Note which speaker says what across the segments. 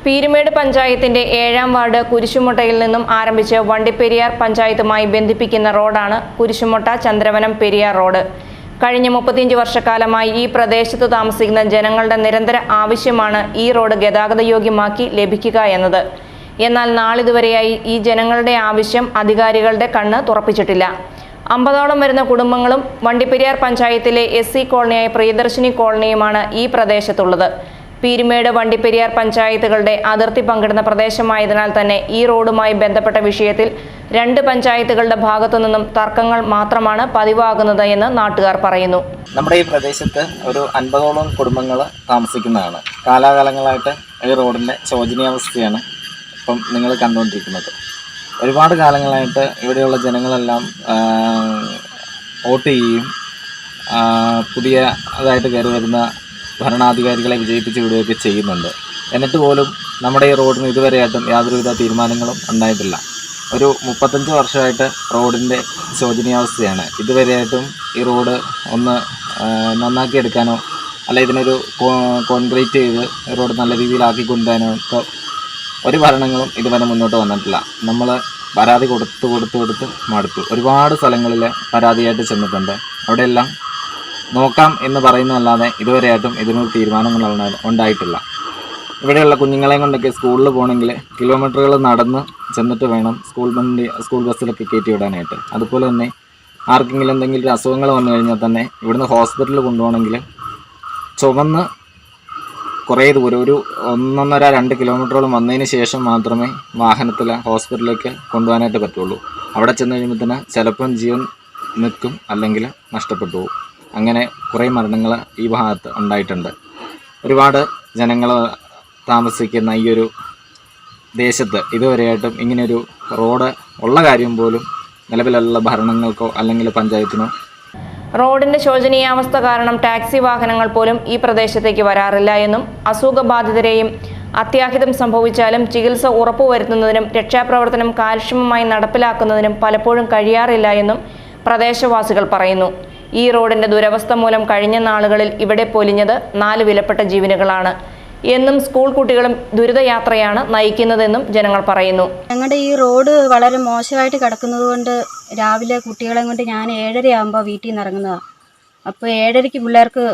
Speaker 1: പീരുമേട് പഞ്ചായത്തിന്റെ 7ാം വാർഡ് കുരിശുമുട്ടയിൽ നിന്നും ആരംഭിച്ച് വണ്ടിപ്പെരിയാർ പഞ്ചായത്തുമായി ബന്ധിപ്പിക്കുന്ന റോഡാണ് കുരിശുമുട്ട ചന്ദ്രവനം പെരിയാർ റോഡ്. കഴിഞ്ഞ 35 വർഷക്കാലമായി ഈ പ്രദേശത്ത് താമസിക്കുന്ന ജനങ്ങളുടെ നിരന്തര ആവശ്യമാണ് ഈ റോഡ് ഗതാഗതയോഗ്യമാക്കി ലഭിക്കുക എന്നത്. എന്നാൽ നാളിതുവരെയായി ഈ ജനങ്ങളുടെ ആവശ്യം അധികാരികളുടെ കണ്ണ് തുറപ്പിച്ചിട്ടില്ല. 50ഓളം വരുന്ന കുടുംബങ്ങളും വണ്ടിപ്പെരിയാർ പഞ്ചായത്തിലെ SC കോളനിയായ പ്രിയദർശിനി കോളനിയുമാണ് ഈ പ്രദേശത്തുള്ളത്. പീരുമേട് വണ്ടിപ്പെരിയാർ പഞ്ചായത്തുകളുടെ അതിർത്തി പങ്കിടുന്ന പ്രദേശമായതിനാൽ തന്നെ ഈ റോഡുമായി ബന്ധപ്പെട്ട വിഷയത്തിൽ 2 പഞ്ചായത്തുകളുടെ ഭാഗത്തു നിന്നും തർക്കങ്ങൾ മാത്രമാണ് പതിവാകുന്നത് എന്ന് നാട്ടുകാർ പറയുന്നു.
Speaker 2: നമ്മുടെ ഈ പ്രദേശത്ത് ഒരു 50ഓളം കുടുംബങ്ങൾ താമസിക്കുന്നതാണ്. കാലാകാലങ്ങളായിട്ട് ഈ റോഡിൻ്റെ ശോചനീയാവസ്ഥയാണ് ഇപ്പം നിങ്ങൾ കണ്ടുകൊണ്ടിരിക്കുന്നത്. ഒരുപാട് കാലങ്ങളായിട്ട് ഇവിടെയുള്ള ജനങ്ങളെല്ലാം വോട്ട് ചെയ്യുകയും പുതിയതായിട്ട് കയറി വരുന്ന ഭരണാധികാരികളെ വിജയിപ്പിച്ച് വിടുകയൊക്കെ ചെയ്യുന്നുണ്ട്. എന്നിട്ട് പോലും നമ്മുടെ ഈ റോഡിന് ഇതുവരെയായിട്ടും യാതൊരുവിധ തീരുമാനങ്ങളും ഉണ്ടായിട്ടില്ല. ഒരു 35 വർഷമായിട്ട് റോഡിൻ്റെ ശോചനീയാവസ്ഥയാണ്. ഇതുവരെയായിട്ടും ഈ റോഡ് ഒന്ന് നന്നാക്കിയെടുക്കാനോ അല്ല ഇതിനൊരു കോൺക്രീറ്റ് ചെയ്ത് റോഡ് നല്ല രീതിയിലാക്കി കൊണ്ടുവരാനോ ഒക്കെ ഒരു ഭരണങ്ങളും ഇതുവരെ മുന്നോട്ട് വന്നിട്ടില്ല. നമ്മൾ പരാതി കൊടുത്ത് മടുത്തു. ഒരുപാട് സ്ഥലങ്ങളിൽ പരാതിയായിട്ട് ചെന്നിട്ടുണ്ട്. അവിടെയെല്ലാം നോക്കാം എന്ന് പറയുന്നതല്ലാതെ ഇതുവരെയായിട്ടും ഇതിനൊരു തീരുമാനങ്ങൾ ഉണ്ടായിട്ടില്ല. ഇവിടെയുള്ള കുഞ്ഞുങ്ങളെ കൊണ്ടൊക്കെ സ്കൂളിൽ പോകണമെങ്കിൽ കിലോമീറ്ററുകൾ നടന്ന് ചെന്നിട്ട് വേണം സ്കൂൾ ബസ്സിലൊക്കെ കയറ്റി വിടാനായിട്ട്. അതുപോലെ തന്നെ ആർക്കെങ്കിലും എന്തെങ്കിലും ഒരു അസുഖങ്ങൾ വന്നു കഴിഞ്ഞാൽ തന്നെ ഇവിടുന്ന് ഹോസ്പിറ്റലിൽ കൊണ്ടുപോകണമെങ്കിൽ ചുമന്ന് കുറേ ദൂരം ഒരു 1.5-2 കിലോമീറ്ററോളം വന്നതിന് ശേഷം മാത്രമേ വാഹനത്തിൽ ഹോസ്പിറ്റലിലേക്ക് കൊണ്ടുപോകാനായിട്ട് പറ്റുള്ളൂ. അവിടെ ചെന്ന് കഴിയുമ്പോൾ ചിലപ്പം ജീവൻ നിൽക്കും, അല്ലെങ്കിൽ നഷ്ടപ്പെട്ടു പോകും. അങ്ങനെ കുറേ മരണങ്ങൾ ഈ ഭാഗത്ത് ഉണ്ടായിട്ടുണ്ട്. ഒരുപാട് ജനങ്ങൾ താമസിക്കുന്ന ഈ ഒരു ദേശത്ത് ഇതുവരെയായിട്ടും ഇങ്ങനെയൊരു റോഡ് ഉള്ള കാര്യം പോലും നിലവിലുള്ള ഭരണങ്ങൾക്കോ അല്ലെങ്കിൽ പഞ്ചായത്തിനോ.
Speaker 1: റോഡിന്റെ ശോചനീയാവസ്ഥ കാരണം ടാക്സി വാഹനങ്ങൾ പോലും ഈ പ്രദേശത്തേക്ക് വരാറില്ല എന്നും അസുഖബാധിതരെയും അത്യാഹിതം സംഭവിച്ചാലും ചികിത്സ ഉറപ്പുവരുത്തുന്നതിനും രക്ഷാപ്രവർത്തനം കാര്യക്ഷമമായി നടപ്പിലാക്കുന്നതിനും പലപ്പോഴും കഴിയാറില്ല എന്നും പ്രദേശവാസികൾ പറയുന്നു. ഈ റോഡിന്റെ ദുരവസ്ഥ മൂലം കഴിഞ്ഞ നാളുകളിൽ ഇവിടെ പൊലിഞ്ഞത് 4 വിലപ്പെട്ട ജീവനുകളാണ്. എന്നും സ്കൂൾ കുട്ടികളും ദുരിതയാത്രയാണ് നയിക്കുന്നതെന്നും ജനങ്ങൾ പറയുന്നു.
Speaker 3: ഞങ്ങളുടെ ഈ റോഡ് വളരെ മോശമായിട്ട് കിടക്കുന്നത് കൊണ്ട് രാവിലെ കുട്ടികളെ കൊണ്ട് ഞാൻ 7:30 ആകുമ്പോൾ വീട്ടിൽ നിന്ന് ഇറങ്ങുന്നതാണ്. അപ്പോൾ 7:30 പിള്ളേർക്ക്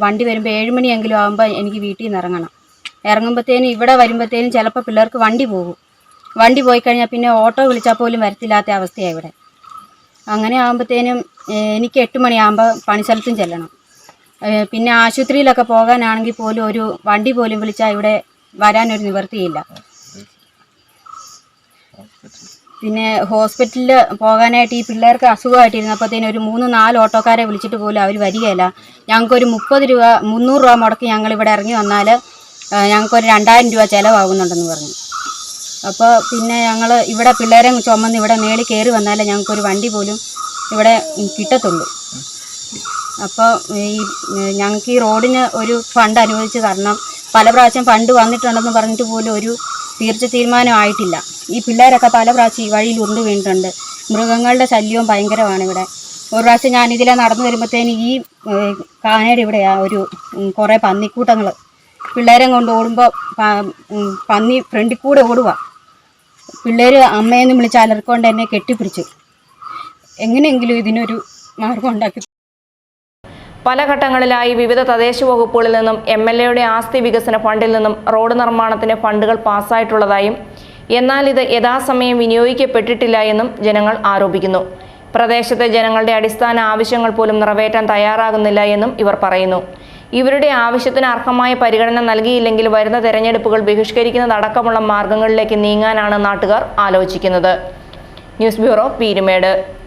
Speaker 3: വണ്ടി വരുമ്പോൾ 7 മണിയെങ്കിലും ആകുമ്പോൾ എനിക്ക് വീട്ടിൽ നിന്ന് ഇറങ്ങണം. ഇറങ്ങുമ്പോഴത്തേനും ഇവിടെ വരുമ്പോഴത്തേനും ചിലപ്പോൾ പിള്ളേർക്ക് വണ്ടി പോകും. വണ്ടി പോയി കഴിഞ്ഞാൽ പിന്നെ ഓട്ടോ വിളിച്ചാൽ പോലും വരത്തില്ലാത്ത അവസ്ഥയാണ് ഇവിടെ. അങ്ങനെ ആകുമ്പോഴത്തേനും എനിക്ക് 8 മണിയാകുമ്പോൾ പണിസ്ഥലത്തും ചെല്ലണം. പിന്നെ ആശുപത്രിയിലൊക്കെ പോകാനാണെങ്കിൽ പോലും ഒരു വണ്ടി പോലും വിളിച്ചാൽ ഇവിടെ വരാനൊരു നിവൃത്തിയില്ല. പിന്നെ ഹോസ്പിറ്റലിൽ പോകാനായിട്ട് ഈ പിള്ളേർക്ക് അസുഖമായിട്ടിരുന്നപ്പോഴത്തേനും ഒരു 3-4 ഓട്ടോക്കാരെ വിളിച്ചിട്ട് പോലും അവർ വരികയില്ല. ഞങ്ങൾക്കൊരു 300 രൂപ മുടക്കി ഞങ്ങളിവിടെ ഇറങ്ങി വന്നാൽ ഞങ്ങൾക്കൊരു 2000 രൂപ ചിലവാകുന്നുണ്ടെന്ന് പറഞ്ഞു. അപ്പോൾ പിന്നെ ഞങ്ങൾ ഇവിടെ പിള്ളേരെ ചുമന്ന് ഇവിടെ മേളിൽ കയറി വന്നാലേ ഞങ്ങൾക്കൊരു വണ്ടി പോലും ഇവിടെ കിട്ടത്തുള്ളൂ. അപ്പോൾ ഞങ്ങൾക്ക് ഈ റോഡിന് ഒരു ഫണ്ട് അനുവദിച്ച് തരണം. പല പ്രാവശ്യം ഫണ്ട് വന്നിട്ടുണ്ടെന്ന് പറഞ്ഞിട്ട് പോലും ഒരു തീർച്ചയായും ആയിട്ടില്ല. ഈ പിള്ളേരൊക്കെ പല പ്രാവശ്യം ഈ വഴിയിൽ ഉരുണ്ട് വീണിട്ടുണ്ട്. മൃഗങ്ങളുടെ ശല്യവും ഭയങ്കരമാണ് ഇവിടെ. ഒരു പ്രാവശ്യം ഞാനിതിലെ നടന്നു വരുമ്പോഴത്തേന് ഈ കാനയുടെ ഇവിടെയാണ് ഒരു കുറേ പന്നിക്കൂട്ടങ്ങൾ പിള്ളേരെ കൊണ്ട് ഓടുമ്പോൾ പന്നി ഫ്രണ്ടിൽ കൂടെ ഓടുക. പിള്ളേർ അമ്മയെന്ന് വിളിച്ച് അലർക്കൊണ്ട് എന്നെ കെട്ടിപ്പിടിച്ചു. എങ്ങനെയെങ്കിലും ഇതിനൊരു മാർഗം ഉണ്ടാക്കി.
Speaker 1: പല ഘട്ടങ്ങളിലായി വിവിധ തദ്ദേശ വകുപ്പുകളിൽ നിന്നും MLAയുടെ ആസ്തി വികസന ഫണ്ടിൽ നിന്നും റോഡ് നിർമ്മാണത്തിന് ഫണ്ടുകൾ പാസ്സായിട്ടുള്ളതായും എന്നാൽ ഇത് യഥാസമയം വിനിയോഗിക്കപ്പെട്ടിട്ടില്ല എന്നും ജനങ്ങൾ ആരോപിക്കുന്നു. പ്രദേശത്തെ ജനങ്ങളുടെ അടിസ്ഥാന ആവശ്യങ്ങൾ പോലും നിറവേറ്റാൻ തയ്യാറാകുന്നില്ല എന്നും ഇവർ പറയുന്നു. ഇവരുടെ ആവശ്യത്തിന് അർഹമായ പരിഗണന നൽകിയില്ലെങ്കിൽ വരുന്ന തെരഞ്ഞെടുപ്പുകൾ ബഹിഷ്കരിക്കുന്നതടക്കമുള്ള മാർഗങ്ങളിലേക്ക് നീങ്ങാനാണ് നാട്ടുകാർ ആലോചിക്കുന്നത്. News bureau, Peermade.